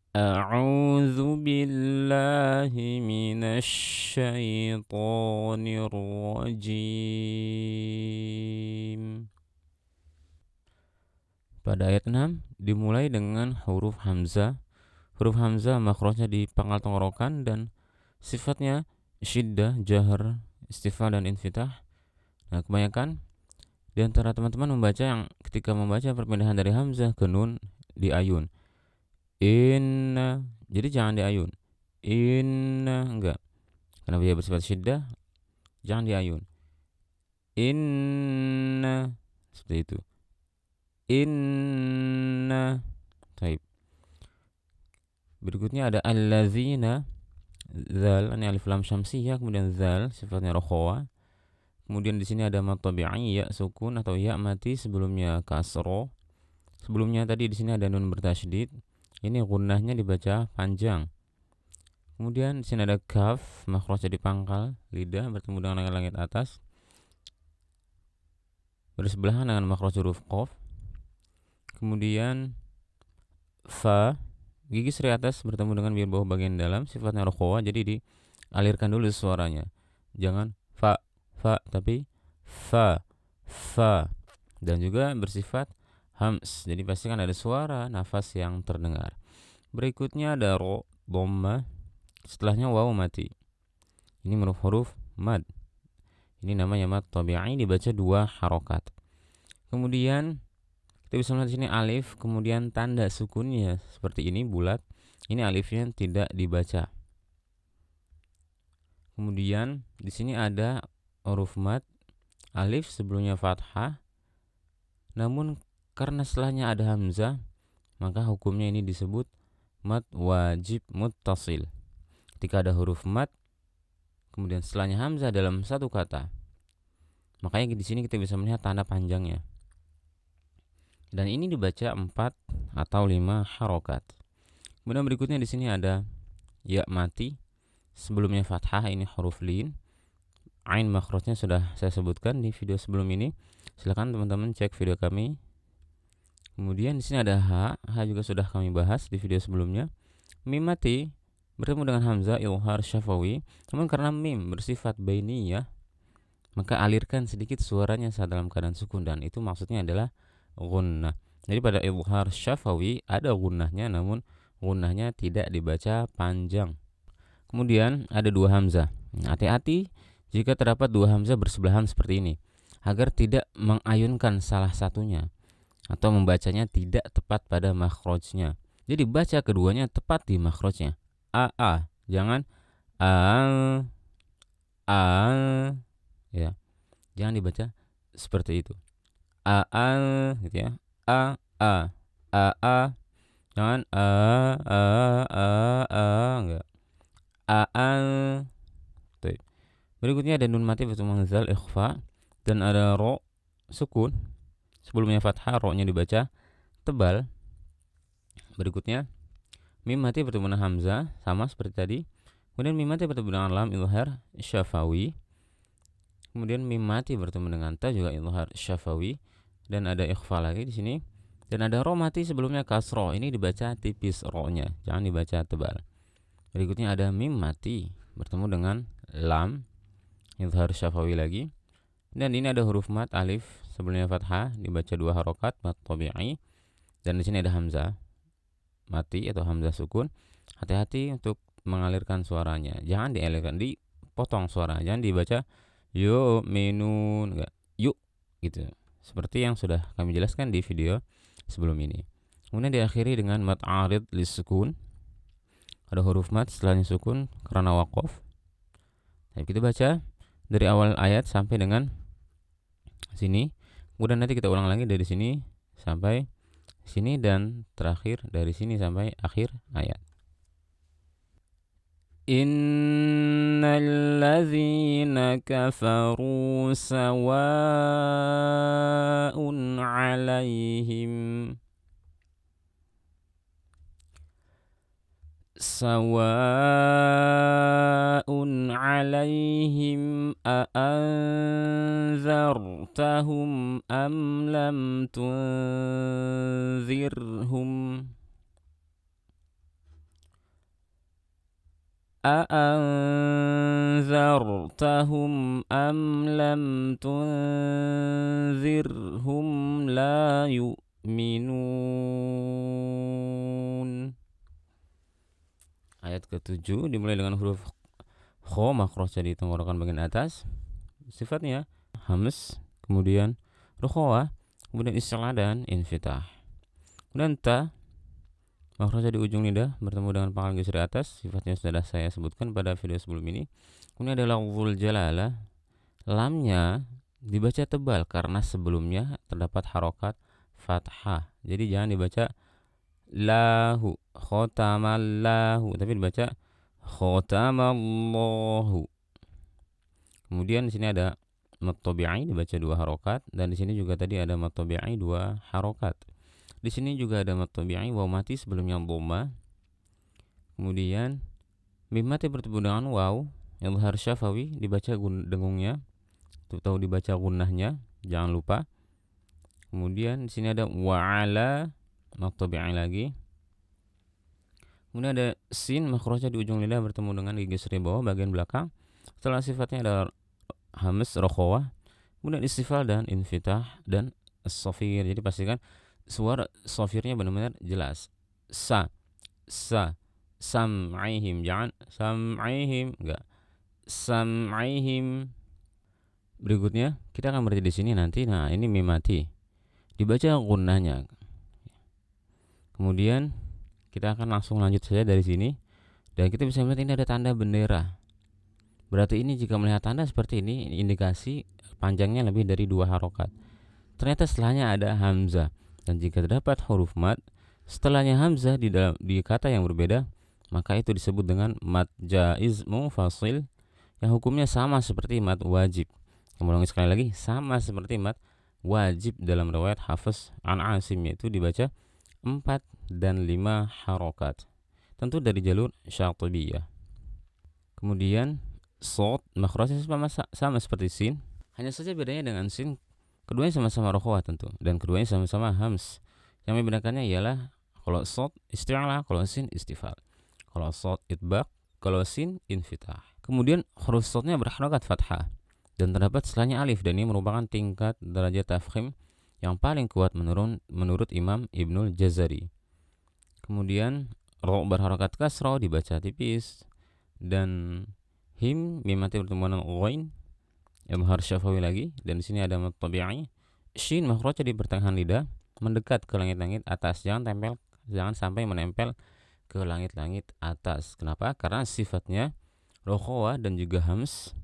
A'udzu billahi minasy syaithanir rajim. Pada ayat 6 dimulai dengan huruf hamzah. Huruf hamzah makhrajnya di pangkal tenggorokan dan sifatnya syiddah, jahar, istifal dan infitah. Nah, kebanyakan di antara teman-teman membaca yang ketika membaca perpindahan dari hamzah ke nun di ayun. Inna, jadi jangan di ayun. Inna, enggak. Karena dia bersifat syiddah, jangan di ayun. Inna, seperti itu. Inna. Baik. Berikutnya ada allazina, zal, ini alif lam syamsiyah, kemudian zal sifatnya rokhawa. Kemudian di sini ada mad tabi'i, ya sukun atau ya mati sebelumnya kasro. Sebelumnya tadi di sini ada nun bertasydid. Ini gunnahnya dibaca panjang. Kemudian di sini ada kaf, makhrajnya di pangkal lidah bertemu dengan langit atas. Bersebelahan dengan makhraj huruf qaf. Kemudian fa, gigi seri atas bertemu dengan bibir bawah bagian dalam, sifatnya rokhawa, jadi dialirkan dulu suaranya. Jangan fa, tapi fa, fa. Dan juga bersifat hams, jadi pastikan ada suara nafas yang terdengar. Berikutnya ada ro, dhamma, setelahnya waw mati. Ini huruf mad. Ini namanya mad tabi'i, dibaca 2 harokat. Kemudian kita bisa melihat di sini alif, kemudian tanda sukunnya seperti ini bulat. Ini alifnya tidak dibaca. Kemudian di sini ada huruf mad, alif sebelumnya fathah. Namun karena setelahnya ada hamzah, maka hukumnya ini disebut mad wajib muttasil. Ketika ada huruf mad, kemudian setelahnya hamzah dalam satu kata, makanya di sini kita bisa melihat tanda panjangnya. Dan ini dibaca 4 atau 5 harokat. Kemudian berikutnya di sini ada ya mati, sebelumnya fathah, ini huruf lin. Ain makhrajnya sudah saya sebutkan di video sebelum ini. Silakan teman-teman cek video kami. Kemudian di sini ada ha juga sudah kami bahas di video sebelumnya. Mim mati bertemu dengan hamzah ilhar syafawi, namun karena mim bersifat bainiyah, maka alirkan sedikit suaranya saat dalam keadaan sukun, dan itu maksudnya adalah gunnah. Jadi pada ilhar syafawi ada gunnahnya, namun gunnahnya tidak dibaca panjang. Kemudian ada 2 hamzah. Hati-hati jika terdapat 2 hamzah bersebelahan seperti ini, agar tidak mengayunkan salah satunya atau membacanya tidak tepat pada makhrajnya. Jadi baca keduanya tepat di makhrajnya. A, jangan a, ya. Jangan dibaca seperti itu. A, gitu ya. A, jangan enggak. A. Berikutnya ada nun mati bertemu zal ikhfa, dan ada ro sukun. Sebelumnya fathah, ro-nya dibaca tebal. Berikutnya mim mati bertemu dengan hamzah, sama seperti tadi. Kemudian mim mati bertemu dengan lam ilhar syafawi. Kemudian mim mati bertemu dengan ta juga ilhar syafawi, dan ada ikhfa lagi di sini. Dan ada ro mati sebelumnya kasro, ini dibaca tipis ro-nya, jangan dibaca tebal. Berikutnya ada mim mati bertemu dengan lam ilhar syafawi lagi. Dan ini ada huruf mat alif sebelumnya fathah, dibaca 2 harokat mad tabi'i. Dan di sini ada hamzah mati atau hamzah sukun. Hati-hati untuk mengalirkan suaranya, jangan dialirkan, dipotong suara, jangan dibaca yuk minun, enggak, yuk gitu, seperti yang sudah kami jelaskan di video sebelum ini. Kemudian diakhiri dengan mad arid lisukun, ada huruf mad setelahnya sukun karena waqaf. Jadi kita baca dari awal ayat sampai dengan sini, kemudian nanti kita ulang lagi dari sini sampai sini, dan terakhir dari sini sampai akhir ayat. Innal ladzina kafaru sawa'un 'alaihim a'anzartahum am lam tunzirhum أأنذرتهم أم لم تنذرهم لا يؤمنون. Ayat ke-7 dimulai dengan huruf kho, makhrajnya di tenggorokan bagian atas. Sifatnya hams, kemudian rukhawa, kemudian isti'la dan infitah. Kemudian ta, makhrajnya di ujung lidah bertemu dengan pangkal geser atas. Sifatnya sudah saya sebutkan pada video sebelum ini. Kemudian ada lafzul jalalah. Lamnya dibaca tebal karena sebelumnya terdapat harokat fathah. Jadi jangan dibaca lahu, khotamallahu, tapi dibaca khotamallahu. Kemudian di sini ada mad tabi'i dibaca 2 harokat, dan di sini juga tadi ada mad tabi'i 2 harokat. Di sini juga ada mad tabi'i waw mati sebelumnya dhamma. Kemudian mim mati bertemu dengan waw, izhar syafawi dibaca dengungnya atau dibaca gunnahnya, jangan lupa. Kemudian di sini ada wa'ala, mad tabi'i lagi. Kemudian ada sin, makhrajnya di ujung lidah bertemu dengan gigi seri bawah bagian belakang. Setelah sifatnya ada hams, rokhawah, kemudian istifal dan infitah dan sofir. Jadi pastikan suara sofirnya benar-benar jelas. Sa, sam'ihim, jangan sam'ihim, enggak, sam'ihim. Berikutnya kita akan berarti di sini nanti. Nah, ini mim mati dibaca gunnahnya. Kemudian kita akan langsung lanjut saja dari sini, dan kita bisa melihat ini ada tanda bendera. Berarti ini jika melihat tanda seperti ini, indikasi panjangnya lebih dari 2 harokat. Ternyata setelahnya ada hamzah, dan jika terdapat huruf mad setelahnya hamzah di kata yang berbeda, maka itu disebut dengan mad jaiz munfasil, yang hukumnya sama seperti mad wajib. Kemudian sekali lagi, sama seperti mad wajib dalam riwayat Hafiz an Asim, yaitu dibaca 4 dan 5 harokat, tentu dari jalur syatibiyah. Kemudian sod, makhrajnya sama seperti sin, hanya saja bedanya dengan sin, keduanya sama-sama rokhawah tentu, dan keduanya sama-sama hams. Yang membedakannya ialah kalau sod isti'la, kalau sin istifal. Kalau sod itbaq, kalau sin infitah. Kemudian huruf sodnya berharokat fathah dan terdapat setelahnya alif, dan ini merupakan tingkat derajat tafkhim yang paling kuat menurut Imam Ibnul Jazari. Kemudian ro berharokat kasroh dibaca tipis, dan him mim mati bertemu dengan ghain, izhar syafawi lagi, dan di sini ada mad tabi'i. Shin makhrajnya di pertengahan lidah mendekat ke langit-langit atas, jangan sampai menempel ke langit-langit atas. Kenapa? Karena sifatnya rokhawah dan juga hams.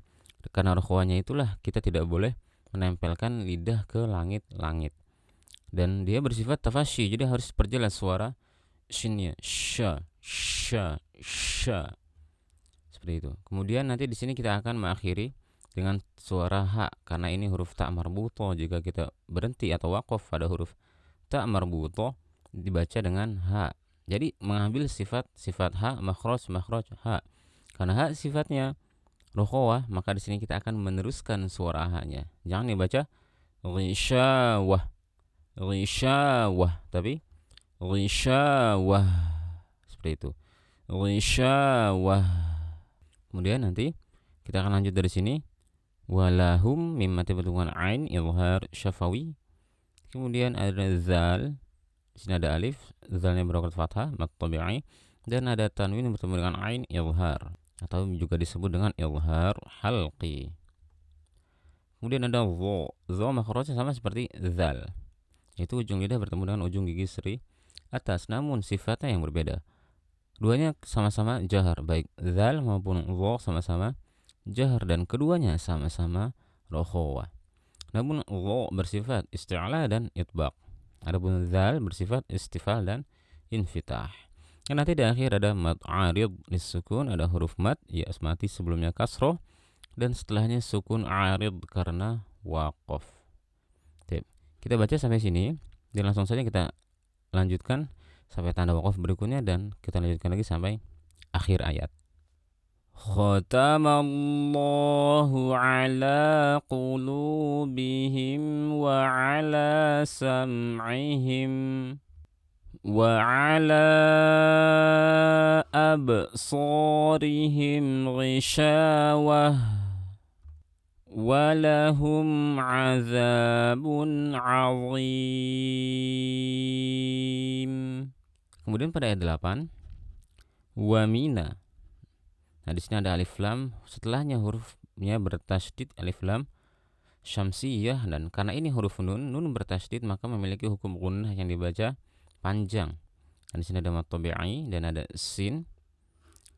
Karena rokhawahnya itulah kita tidak boleh menempelkan lidah ke langit-langit, dan dia bersifat tafasyi, jadi harus perjelas suara shinnya, sha, seperti itu. Kemudian nanti di sini kita akan mengakhiri dengan suara ha, karena ini huruf ta marbutoh. Jika kita berhenti atau waqaf pada huruf ta marbutoh, dibaca dengan ha. Jadi mengambil sifat ha, makhraj ha. Karena ha sifatnya rokhawah, maka di sini kita akan meneruskan suara ha-nya. Jangan dibaca ghisyawah, tapi ghisyawah, seperti itu, ghisyawah. Kemudian nanti kita akan lanjut dari sini. Walahum mim mati bertemu dengan ain, izhar syafawi. Kemudian ada zal, di sini ada alif, zalnya berharokat fathah, mad tabi'i, dan ada tanwin bertemu dengan ain, izhar, atau juga disebut dengan izhar halqi. Kemudian ada zo makhrajnya sama seperti zal, yaitu ujung lidah bertemu dengan ujung gigi seri atas, namun sifatnya yang berbeda. Duanya sama-sama jahar, baik zal maupun zo sama-sama jahar, dan keduanya sama-sama rokhawah. Namun zo bersifat isti'la dan itbaq, adapun zal bersifat istifal dan infitah. Dan nanti di akhir ada mad arid lisukun, ada huruf mad ya mati sebelumnya kasroh, dan setelahnya sukun arid karena waqaf. Kita baca sampai sini, dan langsung saja kita lanjutkan sampai tanda waqaf berikutnya, dan kita lanjutkan lagi sampai akhir ayat. Khatamallahu ala qulubihim wa ala sam'ihim wa 'ala absarihim ghishawah walahum 'adzabun 'adzim. Kemudian pada ayat 8, wa mina. Nah, di sini ada alif lam, setelahnya hurufnya bertasydid alif lam syamsiyah, dan karena ini huruf nun bertasydid maka memiliki hukum gunnah yang dibaca panjang. Dan di sini ada mad tabi'i dan ada sin.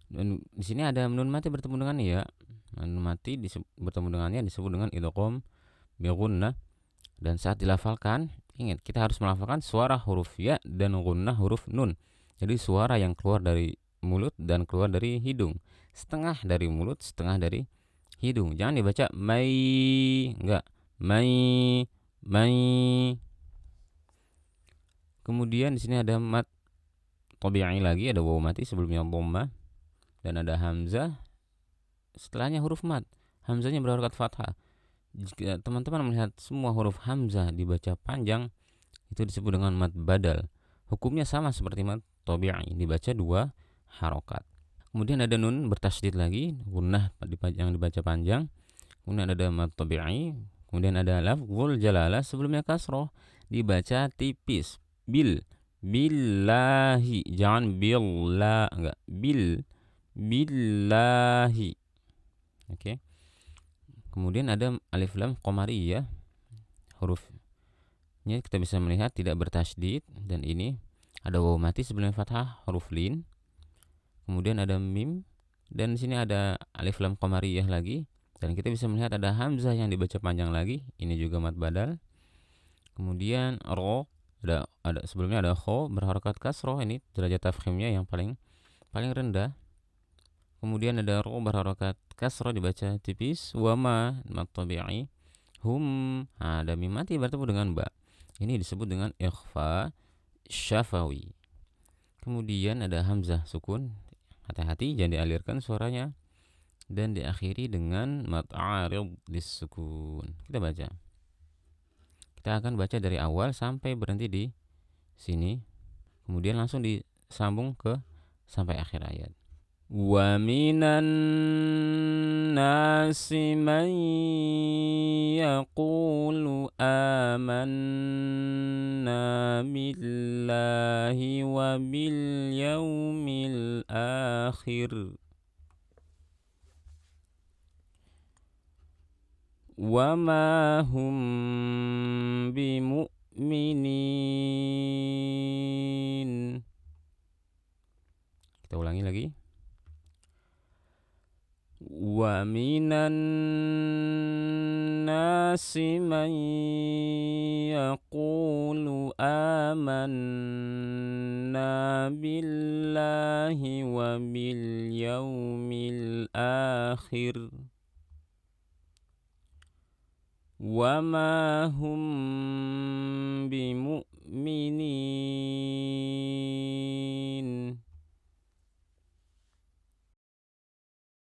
Dan di sini ada nun mati bertemu dengan ya. Nun mati bertemu dengannya disebut dengan idgham bi gunnah. Dan saat dilafalkan, ingat kita harus melafalkan suara huruf ya dan gunnah huruf nun. Jadi suara yang keluar dari mulut dan keluar dari hidung. Setengah dari mulut, setengah dari hidung. Jangan dibaca mai, enggak. Mai. Kemudian di sini ada mad tabi'i lagi, ada waw mati sebelumnya dhammah dan ada hamzah setelahnya huruf mad. Hamzahnya berharakat fathah. Jika teman-teman melihat semua huruf hamzah dibaca panjang, itu disebut dengan mad badal. Hukumnya sama seperti mad tabi'i, dibaca 2 harokat. Kemudian ada nun bertasydid lagi, gunnah yang dibaca panjang. Kemudian ada mad tabi'i, kemudian ada lafzul jalalah sebelumnya kasroh, dibaca tipis. Billahi, jangan billah, enggak, billahi. Oke. Kemudian ada alif lam qamariyah, hurufnya kita bisa melihat tidak bertasydid, dan ini ada waw mati sebelumnya fathah huruf lin. Kemudian ada mim, dan di sini ada alif lam qamariyah lagi, dan kita bisa melihat ada hamzah yang dibaca panjang lagi, ini juga mad badal. Kemudian ro, ada sebelumnya ada kho berharakat kasroh, ini derajat tafkhimnya yang paling rendah. Kemudian ada ro berharakat kasroh dibaca tipis. Wama mad tabi'i hum, ada mim mati bertemu dengan ba, ini disebut dengan ikhfa syafawi. Kemudian ada hamzah sukun, hati-hati jangan dialirkan suaranya, dan diakhiri dengan mad arid disukun. Kita akan baca dari awal sampai berhenti di sini, kemudian langsung disambung ke sampai akhir ayat. Wa minan nasi man yaqulu amanna billahi wa bil yaumil akhir wa ma hum bimu'minin. Kita ulangi lagi. Wa minan nasi man yaqulu amanna billahi wa bil yaumil akhir wa ma hum bimu'minin.